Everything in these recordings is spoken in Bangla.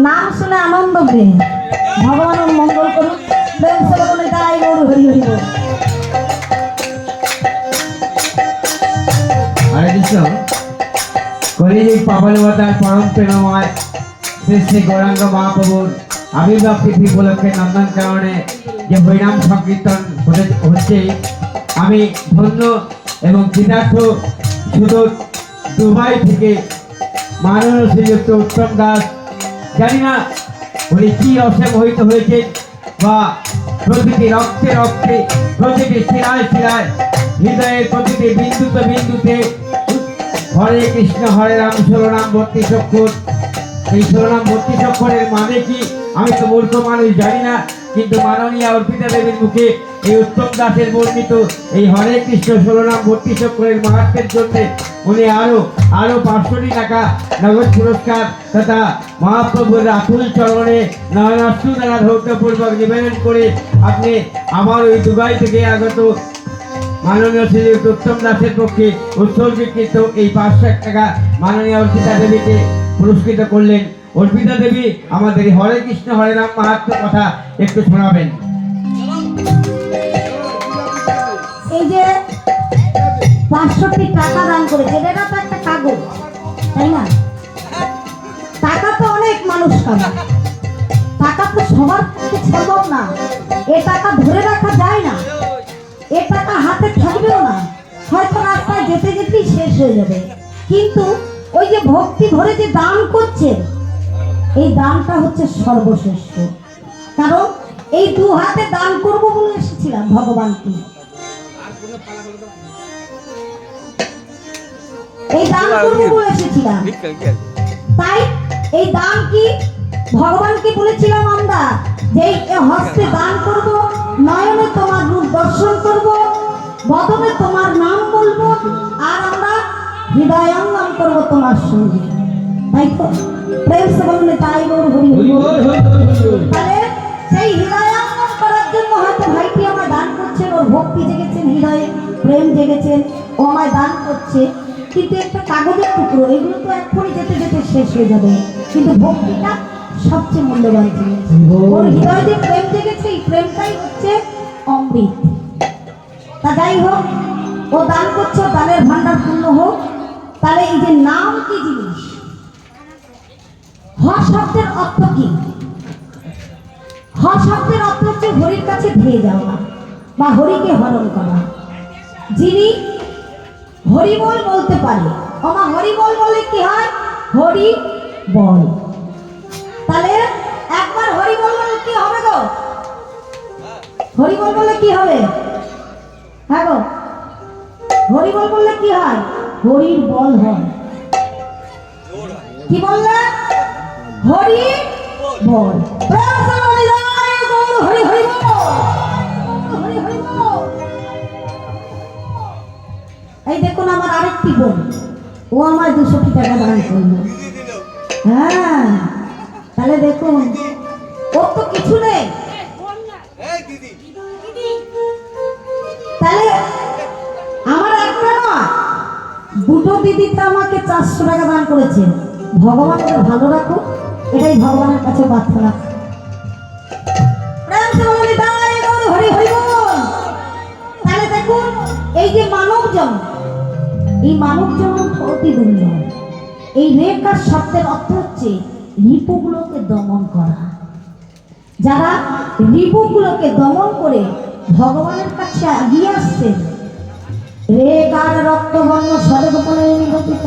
নাম শুনে আনন্দ পেয়ে ভগবানের মঙ্গল করুন। প্রেম সে বলে তাই গৌর হরি হরি বল। হরে কৃষ্ণ। কলিযুগ পাবনবতার পরম প্রেমময় শ্রী শ্রী গৌরাঙ্গ মহাপ্রভুর আবির্ভাব তিথি উপলক্ষে নন্দন কারণে যে হরিনাম সংকীর্তন হচ্ছে, আমি ধন্য এবং কৃতার্থ। শুধু দুবাই থেকে মাননীয় শ্রীযুক্ত উত্তম দাস, জানি না উনি কি রসে মোহিত হয়েছে, বা প্রতিটি রক্তে রক্তে, প্রতিটি শিরায় শিরায়, হৃদয়ের প্রতিটি বিন্দুতে বিন্দুতে হরে কৃষ্ণ হরে রাম 16 নাম 32 অক্ষর। এই 16 নাম 32 অক্ষরের মানে কি আমি তো মূর্খ মানুষ, জানি না, কিন্তু মাননীয় অর্পিতা দেবীর মুখে এই উত্তম দাসের বর্ণিত এই হরে কৃষ্ণ 16 নাম 32 অক্ষরের মাহাত্মের জন্য উনি আরো 500 টাকা নগদ পুরস্কার তথা মহাপ্রভুর আকুল চরণে নয়নাশ্রু দ্বারা ধৌতপূর্বক নিবেদন করে আপনি আমার ওই দুবাই থেকে আগত মাননীয় শ্রীযুক্ত উত্তম দাসের পক্ষে উৎসর্গীকৃত এই 500 টাকা মাননীয় অর্পিতা দেবীকে পুরস্কৃত করলেন। অর্পিতা দেবী আমাদের হরে কৃষ্ণ হরে রাম মাহাত্ম্য কথা একটু শোনাবেন। এই যে 500 টাকা দান করেছে, এটা তো একটা কাগজ, তাই না? টাকা তো অনেক মানুষ কামায়, টাকা তো সবার পক্ষে সম্ভব না, এ টাকা ধরে রাখা যায় না, এ টাকা হাতে থাকবেও না, হয়তো রাস্তায় যেতে যেতেই শেষ হয়ে যাবে। কিন্তু ওই যে ভক্তি ভরে যে দান করছে, এই দানটা হচ্ছে সর্বশ্রেষ্ঠ। কারণ এই 2 হাতে দান করব বলে এসেছিলাম ভগবানকে, এই দান করব বলে এসেছিলাম। তাই এই দান কি ভগবানকে বলেছিলাম আমরা যে এই হস্তে দান করব, নয়নে তোমার রূপ দর্শন করব, বদনে তোমার নাম বলবো, আর আমরা হৃদয়ঙ্গম করব তোমার সঙ্গে। তাই তো প্রেম সে বললে তাই গৌর হরি হরি বল। তাহলে সেই হৃদয়ঙ্গম করার জন্য হয়তো ভাইটি আমায় দান করছেন, ওর ভক্তি জেগেছেন, হৃদয়ে প্রেম জেগেছেন, ও আমায় দান করছে। কিন্তু একটা কাগজের টুকরো, এগুলো তো এক্ষুনি যেতে যেতে শেষ হয়ে যাবে, কিন্তু ভক্তিটা সবচেয়ে মূল্যবান জিনিস। ওর হৃদয়ে যে প্রেম জেগেছে, এই প্রেমটাই হচ্ছে অমৃত। তা যাই হোক, ও দান করছে, দানের ভান্ডার পূর্ণ হোক। তাহলে এই যে নাম কি জিনিস, হ শব্দের অর্থ কি? হ শব্দের অর্থ হচ্ছে হরির কাছে ধেয়ে যাওয়া বা হরিকে হরণ করা। যিনি হরিবল বলতে পারে, আমা হরিবল বলে কি হয়? হরি বল। তাহলে একবার হরিবল বলে কি হবে গো? হরিবল বলে কি হবে? হ্যাঁ গো, হরিবল বললে কি হয়? হরির বল হয়। কি বললে? হরি বল। হরি হরি বল, হরি হরি বল। এই দেখুন আমার আরেকটি বোন, ও আমার 200 টাকা দান করলো। হ্যাঁ, তাহলে দেখুন ওর তো কিছু নেই, তাহলে আমার একটা না, 2টো দিদি তো আমাকে 400 টাকা দান করেছে। ভগবান ওদের ভালো রাখুক, এটাই ভগবানের কাছে প্রার্থনা। হরি হরি বল। তাহলে দেখুন এই যে মানব জন্ম, এই মানব জন্ম অতি দুর্লভ। এই রেখার শব্দের অর্থ হচ্ছে রিপুগুলোকে দমন করা। যারা রিপুগুলোকে দমন করে ভগবানের কাছে এগিয়ে আসছেন, রেখার রক্তবর্ণ সর্বপলে নিগঠিত,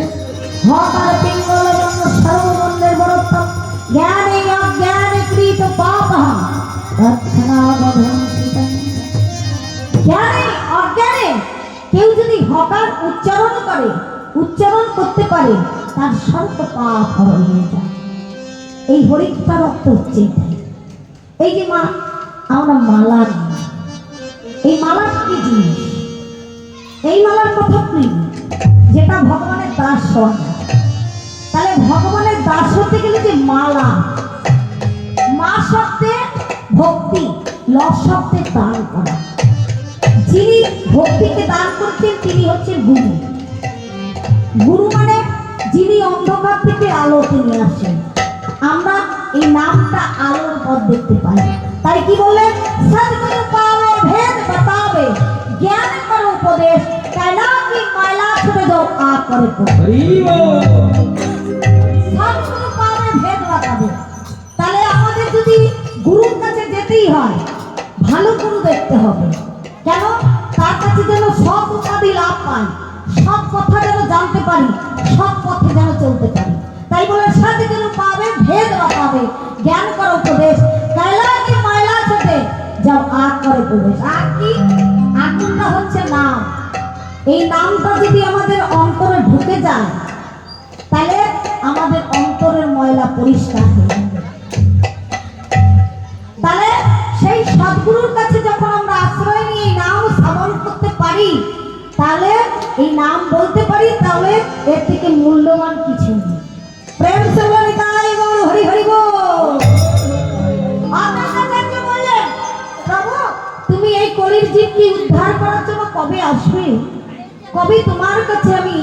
হকার পিঙ্গল বর্ণ সর্ববর্ণের বরত্তম, জ্ঞানে অজ্ঞানে কৃত পাপহং রক্ষণাবধং কৃতং। জ্ঞানে অজ্ঞানে কেউ যদি হকার উচ্চারণ করতে পারে, তার সর্ব পাপ হরণ হয়ে যায়। এই হরিকথার অর্থ হচ্ছে এই যে মা, আমরা মালা, এই মালার কি জিনিস? এই মালার কথা কি? যেটা ভগবানের দাস হন। তাহলে ভগবানের দাস হতে গেলে যে মালা, মা শব্দে ভক্তি, ল শব্দে দান করা। যিনি ভক্তিকে দান করছেন তিনি হচ্ছেন গুরু। গুরু মানে যিনি অন্ধকার থেকে আলোতে নিয়ে আসেন। আমরা নামটা আলোর পথ দেখতে পাই। তাই কি বললেন, সদ্গুরু পাবে ভেদ बतावे জ্ঞান করো উপদেশ कैला की माला छुड़े दो आ करे সদ্গুরু পাবে ভেদ बतावे। তাহলে আমাদের যদি গুরুর কাছে যেতেই হয় ভালো গুরু দেখতে হবে। কেন? তার কাছে যেন সব উপাধি লাভ পাই, সব কথা যেন জানতে পারি, সব পথে যেন চলতে পারি। তাই বলে সদ্গুরু পাবে ভেদ बतावे জ্ঞান করো উপদেশ कैला की माला छुड़े যাও আগ করে প্রবেশ। আর কি? আগুনটা হচ্ছে নাম। এই নামটা যদি আমাদের অন্তরে ঢুকে যায় তাহলে আমাদের অন্তরের ময়লা পরিষ্কার হয়ে যাবে। তাহলে সেই সদ্গুরুর কাছে যখন আমরা আশ্রয় নিয়ে এই নাম শ্রবণ করতে পারি, তাহলে এই নাম বলতে পারি, তাহলে এর থেকে মূল্যবান কিছু নেই। প্রেম সে বলি তাই গৌর হরি হরি বল। আচার্য বললেন, প্রভু তুমি এই কলির জীবকে উদ্ধার করার জন্য কবে আসবে? কবে তোমার কাছে আমি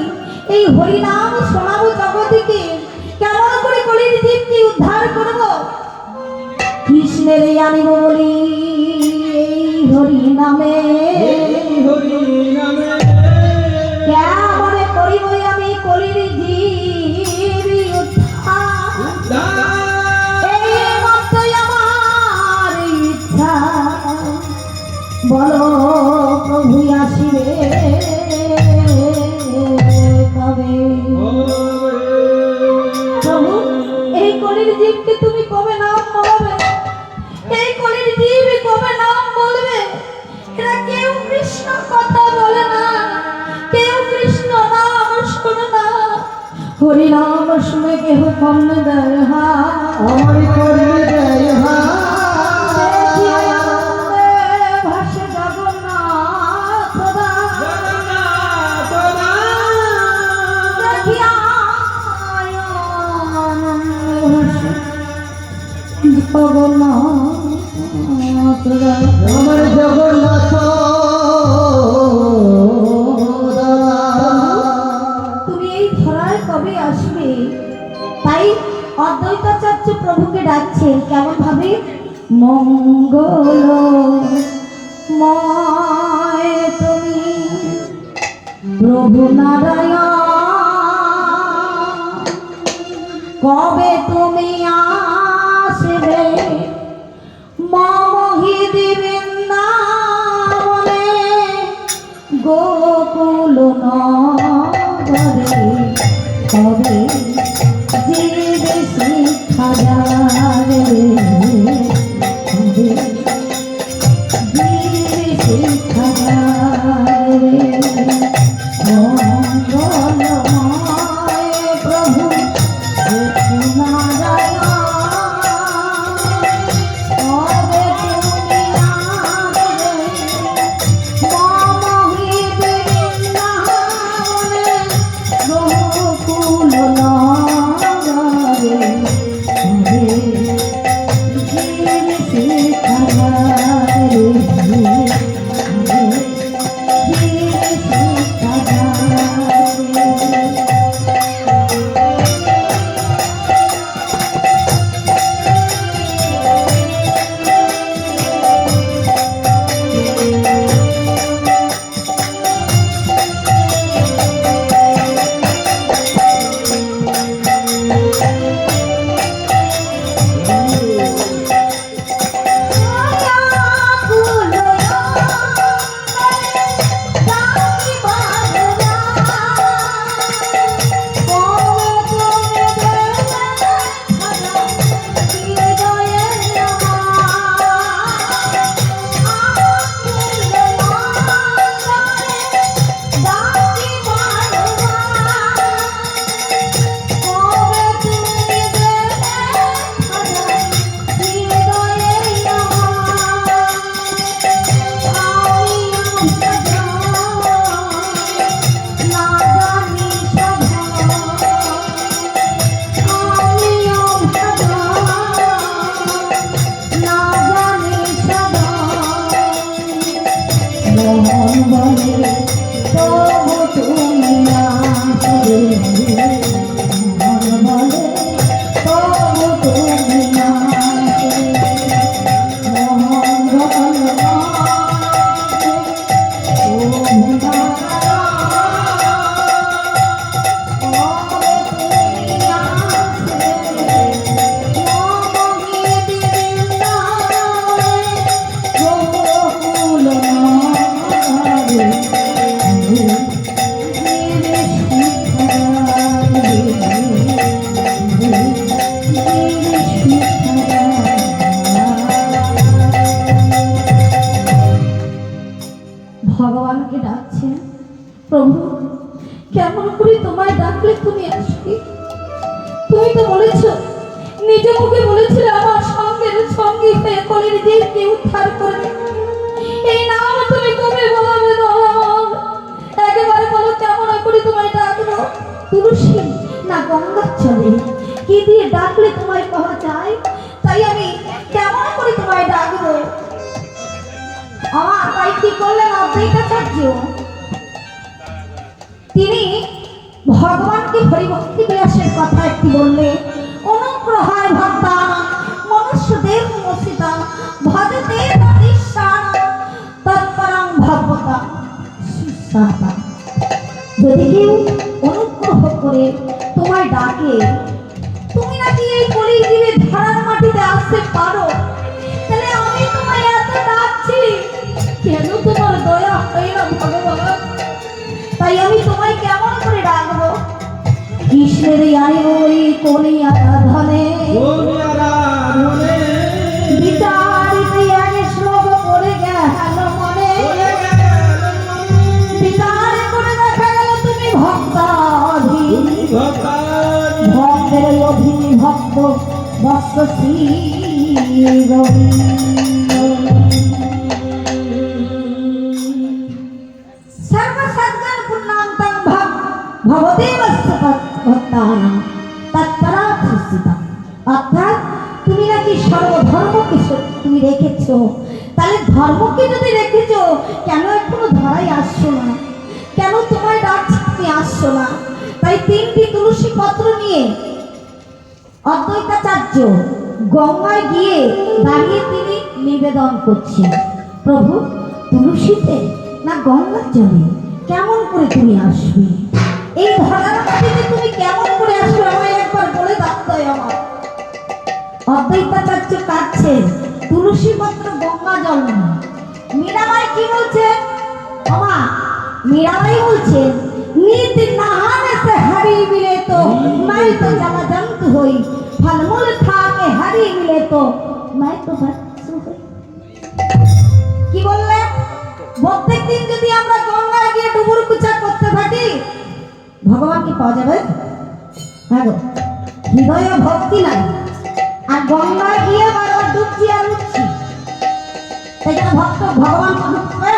এই হরিনাম শোনাবো জগৎকে? কেমন করে কলির জীবকে উদ্ধার করব? কৃষ্ণের আনিব বলি এই হরি নামে, কেমনে করিব আমি কলির জীব উদ্ধার? এই মাত্রই আমার ইচ্ছা, বলো প্রভু আসিবে কবে? প্রভু এই কলির জীবকে তুমি কবে নাম বলবে? এই কলির জীব কবে নাম বলবে? এরা কেউ কৃষ্ণ কথা বলে না, কেউ কৃষ্ণ নাম শোনে না। হরি নাম শুনে কেহ কর্ণ দেয় হা, আমার কর্ণ দেয় হা। ভাসে জগন্নাথ দেখিয়া জগন্নাথ আমার জগন্নাথ। তুমি এই ধরায় কবে আসবে? তাই অদ্বৈতাচার্য প্রভুকে ডাকছেন কেমন ভাবে? মঙ্গল ময় তুমি প্রভু নারায়ণ, কবে তুমি আসবে মমহিদি বৃন্দাবনে গোকুল নগরে? কবে জীবে শিক্ষা যাবে, কবে জীবে শিক্ষা যাবে? মঙ্গলময় প্রভু নারায়ণ, কবে তুমি আসবে মমহিদি বৃন্দাবনে গোকুল নগরে? কবে জীবে শিক্ষা যাবে, কবে জীবে শিক্ষা যাবে? ভগবানকে ডাকছে, প্রভু কেমন করে তোমায় ডাকলে তুমি আসবে? তুমি তো বলেছ, নিজ মুখে বলেছিলে আমার সঙ্গের সঙ্গী হয়ে কলির জীবকে উদ্ধার করবে। এই নাম তুমি কবে বলবে? একেবারে বলো কেমন করে তোমায় ডাকবো? তুলসী না গঙ্গার চলে? কি দিয়ে ডাকলে তোমায় পাওয়া যায়? তাই আমি কেমন করে তোমায় ডাকবো? আমার তাই কি করলেন অদ্বৈতাচার্য? তিনি ভগবানকে হরিভক্তি বিলাসের কথা একটি বললে, অনুগ্রহায় ভক্তান মনুষ্যদেব মোসিতা ভজতে তদিশান তৎপরং ভগবতা সুসাতা। যদি কেউ অনুগ্রহ করে তোমায় ডাকে, তুমি নাকি এই কলির জীবে ধারার মাটিতে আসতে পারো, তাহলে আমি তোমায় এত ডাকছি, কেন তোমার দয়া হয় না ভগবান? তাই আমি তোমায় কেমন করে ডাকবো? কৃষ্ণের আরে ওই কোনি আরাধনে বিচারিতে এক শ্লোক পড়ে গেল মনে, বিচার করে দেখা গেল তুমি ভক্তাধীন, ভক্তের অধীন ভক্ত বৎসী সর্বসজ্ঞান পূর্ণান্তং ভবদেবস্য ভক্তানাং তৎপরার্থসিতং। অর্থাৎ তুমি নাকি সর্বধর্মকে তুমি রেখেছো, তাহলে ধর্মকে যদি রেখেছো, কেন এখনো ধরাই আসছো না? কেন তোমায় ডাকছি তুমি আসছো না? তাই তিনটি তুলসী পত্র নিয়ে অদ্বৈতাচার্য গঙ্গায় গিয়ে দাঁড়িয়ে তিনি নিবেদন করছেন, প্রভু তুলসীতে না গঙ্গার জলে কেমন করে তুমি আসবে? এই ধরার মাটিতে তুমি কেমন করে আসবে আমায় একবার বলে দাও তো আমার। অদ্বৈতাচার্য কাঁদছেন, তুলসী পত্র গঙ্গা জল না। মীরাবাই কি বলছে? আমা মীরাবাই বলছেন, নিত नहाने से हरी मिले तो मैं तो जला जंत हुई, फलमूल खा के हरी मिले तो मैं तो बच्चू हुई। কি বললে? প্রত্যেকদিন যদি আমরা গঙ্গায় গিয়ে ডুবুর কুচা করতে থাকি, ভগবান কি পাওয়া যাবে? হ্যাঁ গো, হৃদয়ে ভক্তি নাই, আর গঙ্গায় গিয়ে বারবার ডুবছি আর উঠছি, তাই জন্য ভক্ত ভগবান পাবে?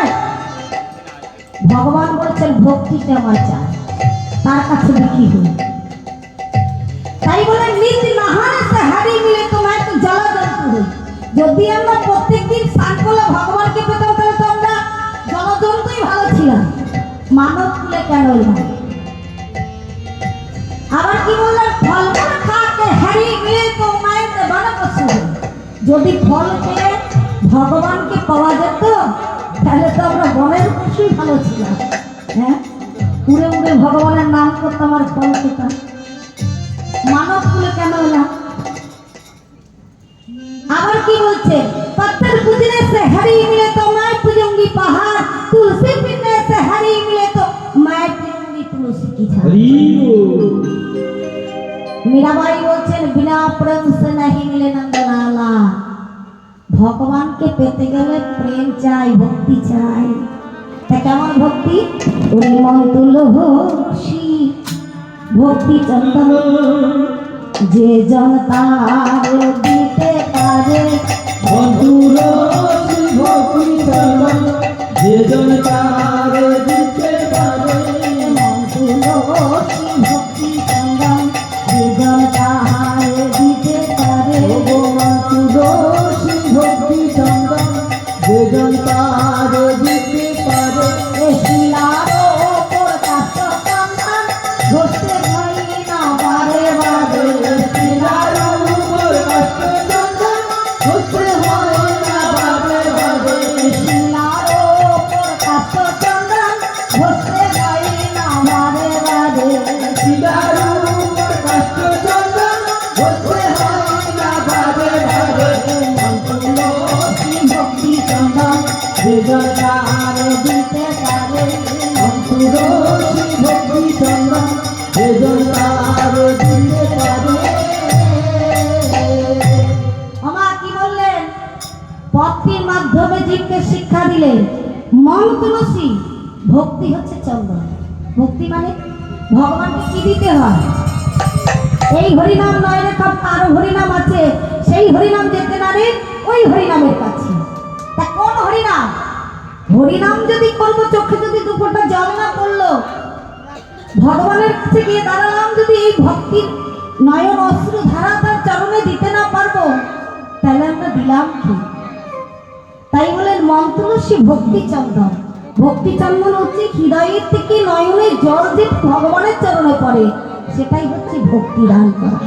ভগবান বলছেন ভক্তিতে আমার চাই, তার কাছে বিক্রি হই। তাই বলে নিত নাহানে সে হারি মিলে তোমায় তো জলা জন্তু হই। যদি আমরা প্রত্যেকদিন স্নান করলে ভগবানকে পেতাম, তাহলে তো আমরা জলজন্তুই ভালো ছিলাম, মানব কুলে কেন এলাম? আবার কি বললেন? ফল ফল খাকে হারি মিলে তো মায় তো বনপশু হই। যদি ফল পেয়ে ভগবানকে পাওয়া যেত, তাহলে তো আমরা বনের পশুই ভালো ছিলাম। হ্যাঁ, উড়ে উড়ে ভগবানের নাম করতাম আর ফল পেতাম, মানব কুলে কেন এলাম? আবার কি বলছে? पत्थर पूजने से हरी मिले तो मैं पूजूंगी पहाड़, तुलसी पीने से हरी मिले तो मैं पीऊंगी तुलसी की झाड़। मीराबाई বলছেন, बिना प्रेम से नहीं मिले नंदलाला। ভগবানকে পেতে গেলে প্রেম চাই, ভক্তি চাই। তা কেমন ভক্তি? ওরে মন তুলসী ভক্তি চন্দন, যে জন তার দিতে পারে, তুলসী ভক্তি চন্দন, যে জন তার দিতে পারে। মন তুলসী ভক্তি চন্দন, যে জন তার দিতে পারে। ভগবান তুলসী ভক্তি চন্দন, যে জন তার দিতে পারে। শিলার ওপর কাষ্ট চন্দন, ঘষতে হয় না বারে বারে। শিলার উপর কাষ্ট চন্দন, ঘষতে হয় না বারে বারে। শিলার ওপর কাষ্ট চন্দন, ঘষতে হয় না বারে বারে। শিলার উপর কাষ্ট চন্দন, ঘষতে হয় না বারে বারে। তুলসী ভক্তি চন্দন, যে জন তার দিতে পারে। তুলসী ভক্তি চন্দন, যে জন তার দিতে পারে। করে জীবকে শিক্ষা দিলেন মন তুলসী, ভক্তি হচ্ছে চন্দন। ভক্তি মানে ভগবানকে কি দিতে হয়? এই হরিনাম নয় রে সব, আরো হরিনাম আছে, সেই হরিনাম যেতে না রে ওই হরিনামের কাছে। তা কোন হরিনাম? হরিনাম যদি করবো, চোখে যদি দুপুরটা জল না পড়লো, ভগবানের কাছে গিয়ে দাঁড়ালাম, যদি এই ভক্তির নয়ন অশ্রু ধারা তার চরণে দিতে না পারবো, তাহলে আমরা দিলাম কি? তাই বলেন মন তুলসী ভক্তি চন্দন। ভক্তি চন্দন হচ্ছে হৃদয়ের থেকে নয়নের জল যে ভগবানের চরণে পড়ে, সেটাই হচ্ছে ভক্তি দান করা।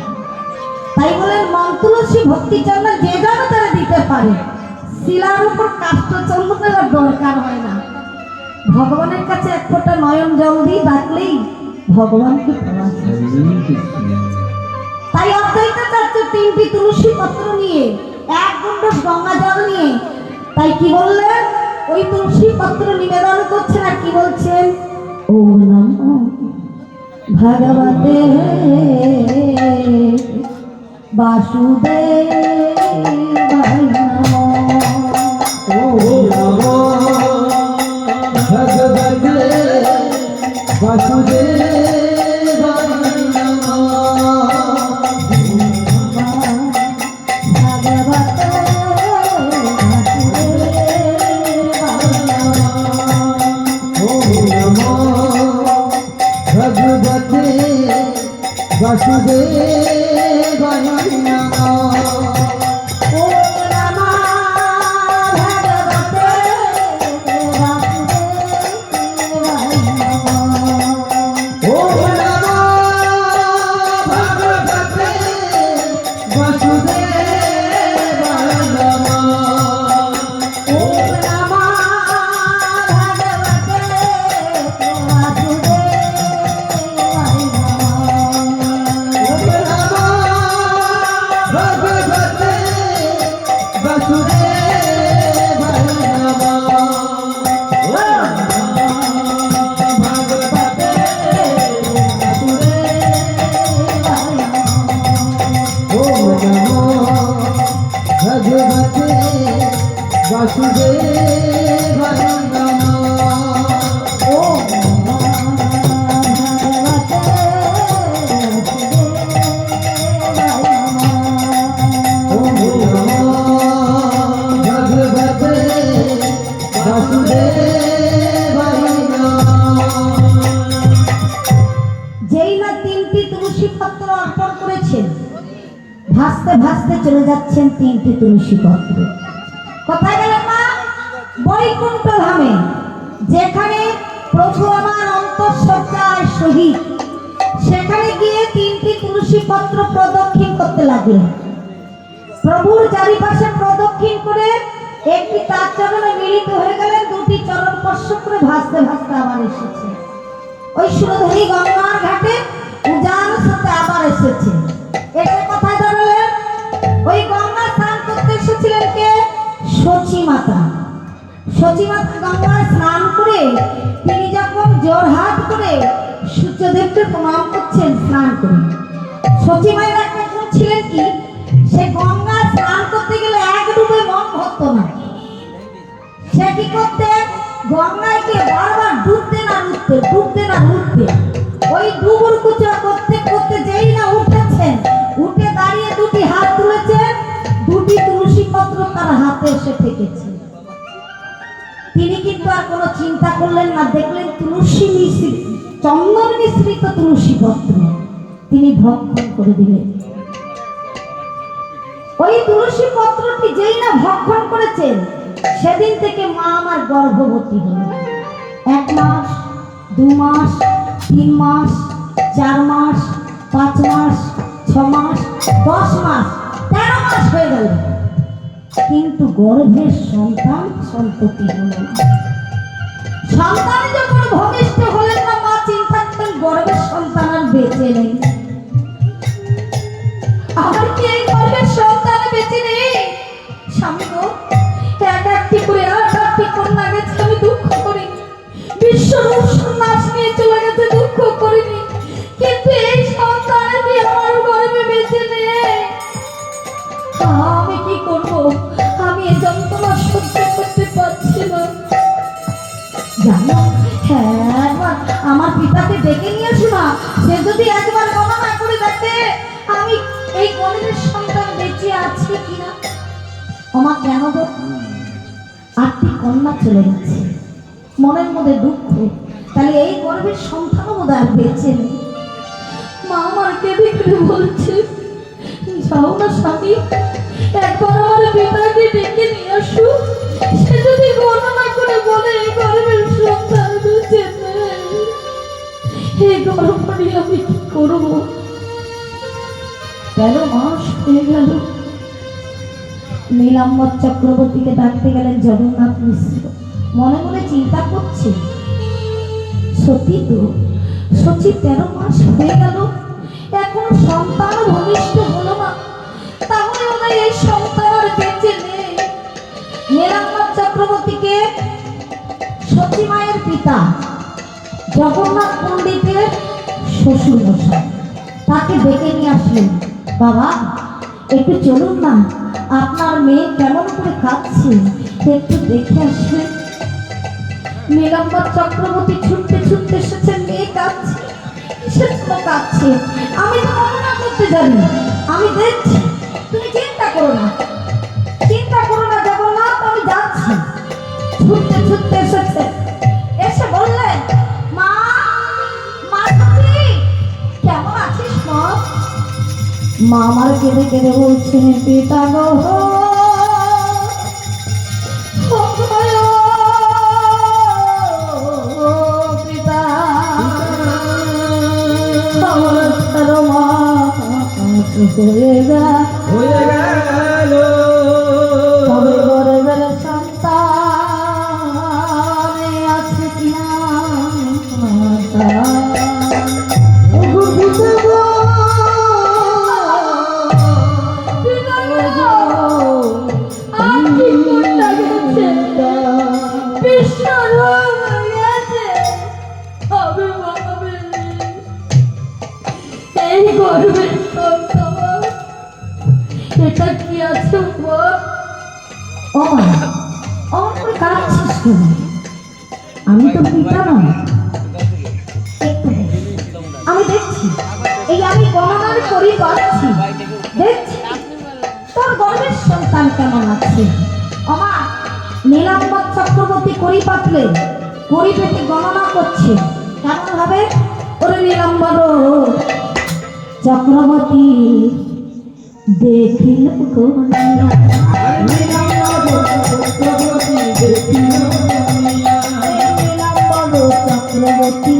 তাই বলেন মন তুলসী ভক্তি চন্দন যে যেন তারা দিতে পারে। শিলার উপর কাষ্ঠ চন্দনের আর দরকার হয় না। ভগবানের কাছে এক ফোঁটা নয়ন জল দিয়ে ডাকলেই ভগবানকে পাওয়া যায়। তাই অদ্বৈতাচার্য 3টি তুলসী পত্র নিয়ে, 1 গুণ্ড গঙ্গা জল নিয়ে, তাই কি বললেন? ওই তুলসী পত্র নিবেদন করছেন আর কি বলছেন? ওম নমো ভগবতে বাসুদেবায় নমঃ। ওম নমো ভগবতে বাসুদেবায় বাসুদেবায় নমঃ। বাসুদেবায় নমঃ। ওম ভগবতে বাসুদেবায় নমঃ। যেই না 3টি তুলসী পত্র অর্পণ করেছেন, ভাসতে ভাসতে চলে যাচ্ছেন 3টি তুলসী পত্র। কোথায় গেলেন মা? বৈকুণ্ঠ ধামে, যেখানে প্রভু আমার অন্তঃসজ্জায় শহীদ। সেখানে গিয়ে 3টি তুলসী পত্র প্রদক্ষিণ করতে লাগলেন। প্রভুর চারিপাশে প্রদক্ষিণ করে একটি তার চরণে মিলিত হয়ে গেলেন, 2টি চরণ স্পর্শ করে ভাসতে ভাসতে আবার এসেছে ওই সুরধনী গঙ্গার ঘাটে। উজান সাথে আবার এসেছে। এসে কোথায় দাঁড়ালেন? ওই গঙ্গা স্নান করতে এসেছিলেন কে? সচী মাতা। সচী মাতা গঙ্গায় স্নান করে তিনি যখন জোরহাট করে সূর্যদেবকে প্রণাম করছেন স্নান করে, সচী মায়ের একটা গুণ ছিলেন কি? সে গঙ্গা স্নান করতে গেলে এক ডুবে মন ভরতো না। সে কি করতে? গঙ্গায় গিয়ে বারবার ডুবতে না উঠতে, ডুবতে না উঠতে। ওই ডুবুর কুচা করতে করতে যেই না উঠেছেন, উঠে দাঁড়িয়ে 2টি হাত তুলেছেন, 2টি তুলসী পত্র তার হাতে এসে ঠেকেছে। তিনি কিন্তু আর কোনো চিন্তা করলেন না, দেখলেন তুলসী মিশ্রিত, চন্দন মিশ্রিত তুলসী পত্র, তিনি ভক্ষণ করে দিলেন। ওই তুলসী পত্রটি যেই না ভক্ষণ করেছেন, সেদিন থেকে মা আমার গর্ভবতী হলেন। 1 মাস, 2 মাস, 3 মাস, 4 মাস, 5 মাস, 6 মাস, 10 মাস, 13 মাস হয়ে গেল, কিন্তু গর্ভের সন্তান সন্ততি হল না। সন্তান যখন ভূমিষ্ঠ হলেন না, মা চিন্তা করলেন গর্ভের সন্তান আর বেঁচে নেই। আমার কি এই গর্ভের সন্তান বেঁচে নেই? স্বামী গো, একটি করে 8টি কন্যা গেছে, আমি দুঃখ করিনি। বিশ্বরূপ সন্ন্যাস নিয়ে চলে গেছে, দুঃখ করিনি। কিন্তু এই সন্তান কি আমার গর্ভে বেঁচে নেই? আমি কি করব? আমি এই যন্ত্রণা সহ্য করতে জানো, হ্যাঁ একবার আমার পিতাকে ডেকে নিয়ে আসো না। সে যদি একবার গণনা করে দেখে আমি এই গণের সন্তান বেঁচে আছে কিনা। আমার কেন গো, 8টি কন্যা চলে গেছে, মনের মধ্যে দুঃখ, তাহলে এই গর্ভের সন্তানও বোধ আর বেঁচে নেই। মা আমার কেঁদে কেঁদে বলছে, যাও না স্বামী, একবার আমার পিতাকে ডেকে নিয়ে আসো। সে যদি গণনা করে বলে এই গর্ভের সন্তান বেঁচে নেই, এই গর্ভ নিয়ে আমি কি করবো। 13 মাস হয়ে গেল। নীলাম্বর চক্রবর্তীকে ডাকতে গেলেন জগন্নাথ মিশ্র। মনে মনে চিন্তা করছে, সত্যি তো, সত্যি 13 মাস হয়ে গেল, এখন সন্তান ভূমিষ্ঠ হলো না, তাহলে ওনার এই সন্তান আর বেঁচে নেই। নীলাম্বর চক্রবর্তীকে সতী মায়ের পিতা জগন্নাথ পণ্ডিতের শ্বশুর মশাই তাকে ডেকে নিয়ে আসলেন। বাবা, একটু চলুন না, আপনার মেয়ে কেমন করে কাঁদছে একটু দেখে আসবেন। নীলাম্বর চক্রবর্তী ছুটতে ছুটতে এসেছেন, মেয়ে কাঁদছে, কিসের জন্য কাঁদছে আমি তো গণনা করতে জানি, আমি দেখছি, তুমি চিন্তা করো না, চিন্তা করো না জগন্নাথ, আমি যাচ্ছি। ছুটতে ছুটতে এসেছে, এসে বললেন, মা, মা সতী, কেমন আছিস মা? মা আমার কেঁদে কেঁদে বলছেন, পিতা গো, পিতা, আমার 13 মাস হয়ে গেল, তবে গর্ভের সন্তান আছে কিনা। এটা কি আছে? আমি তো পিতা নয়, আমি দেখছি, এই আমি গণনার করি পাচ্ছি, দেখছি তোর গর্ভের সন্তান কেমন আছে। আমার নীলাম্বর চক্রবর্তী করি পাতলে করি পেতে গণনা করছে কেমন ভাবে। ওরে নীলাম্বর চক্রবর্তী দেখিল গণনা, নীলাম্বর চক্রবর্তী দেখিল নীলাম্বর চক্রবর্তী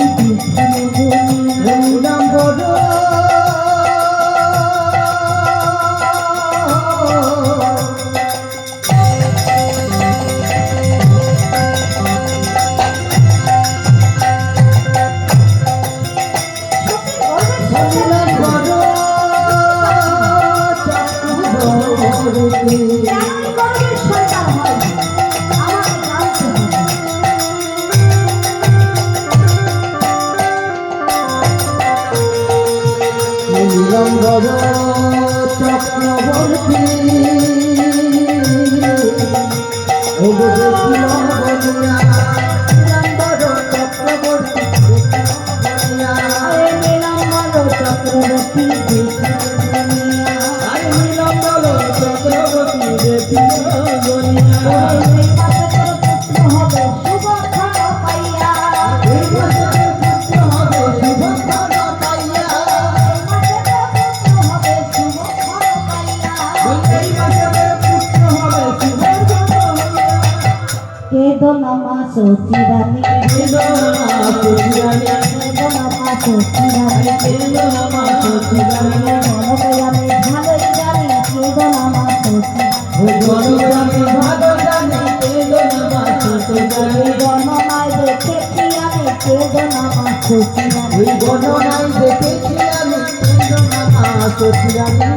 কেদনামা সচিরানী, কেদনামা সচিরানী, কেদনামা সচিরানী, কেদনামা সচিরানী, গণগয়ামে ভালোই জানি কেদনামা সচিরানী, গণগয়ামে ভালো জানি কেদনামা সচিরানী, গণনায় দেখেছি আমি কেদনামা সচিরানী, গণনায় দেখেছি আমি কেদনামা সচিরানী।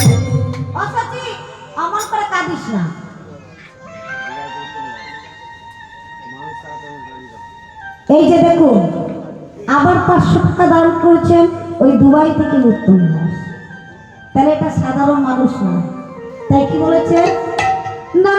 অসচি, আমার করে কাঁদিস না। এই যে দেখুন, আবার 500 টাকা দান করেছেন ওই দুবাই থেকে উত্তম দাস, তাহলে এটা সাধারণ মানুষ না, তাই কি বলেছে না।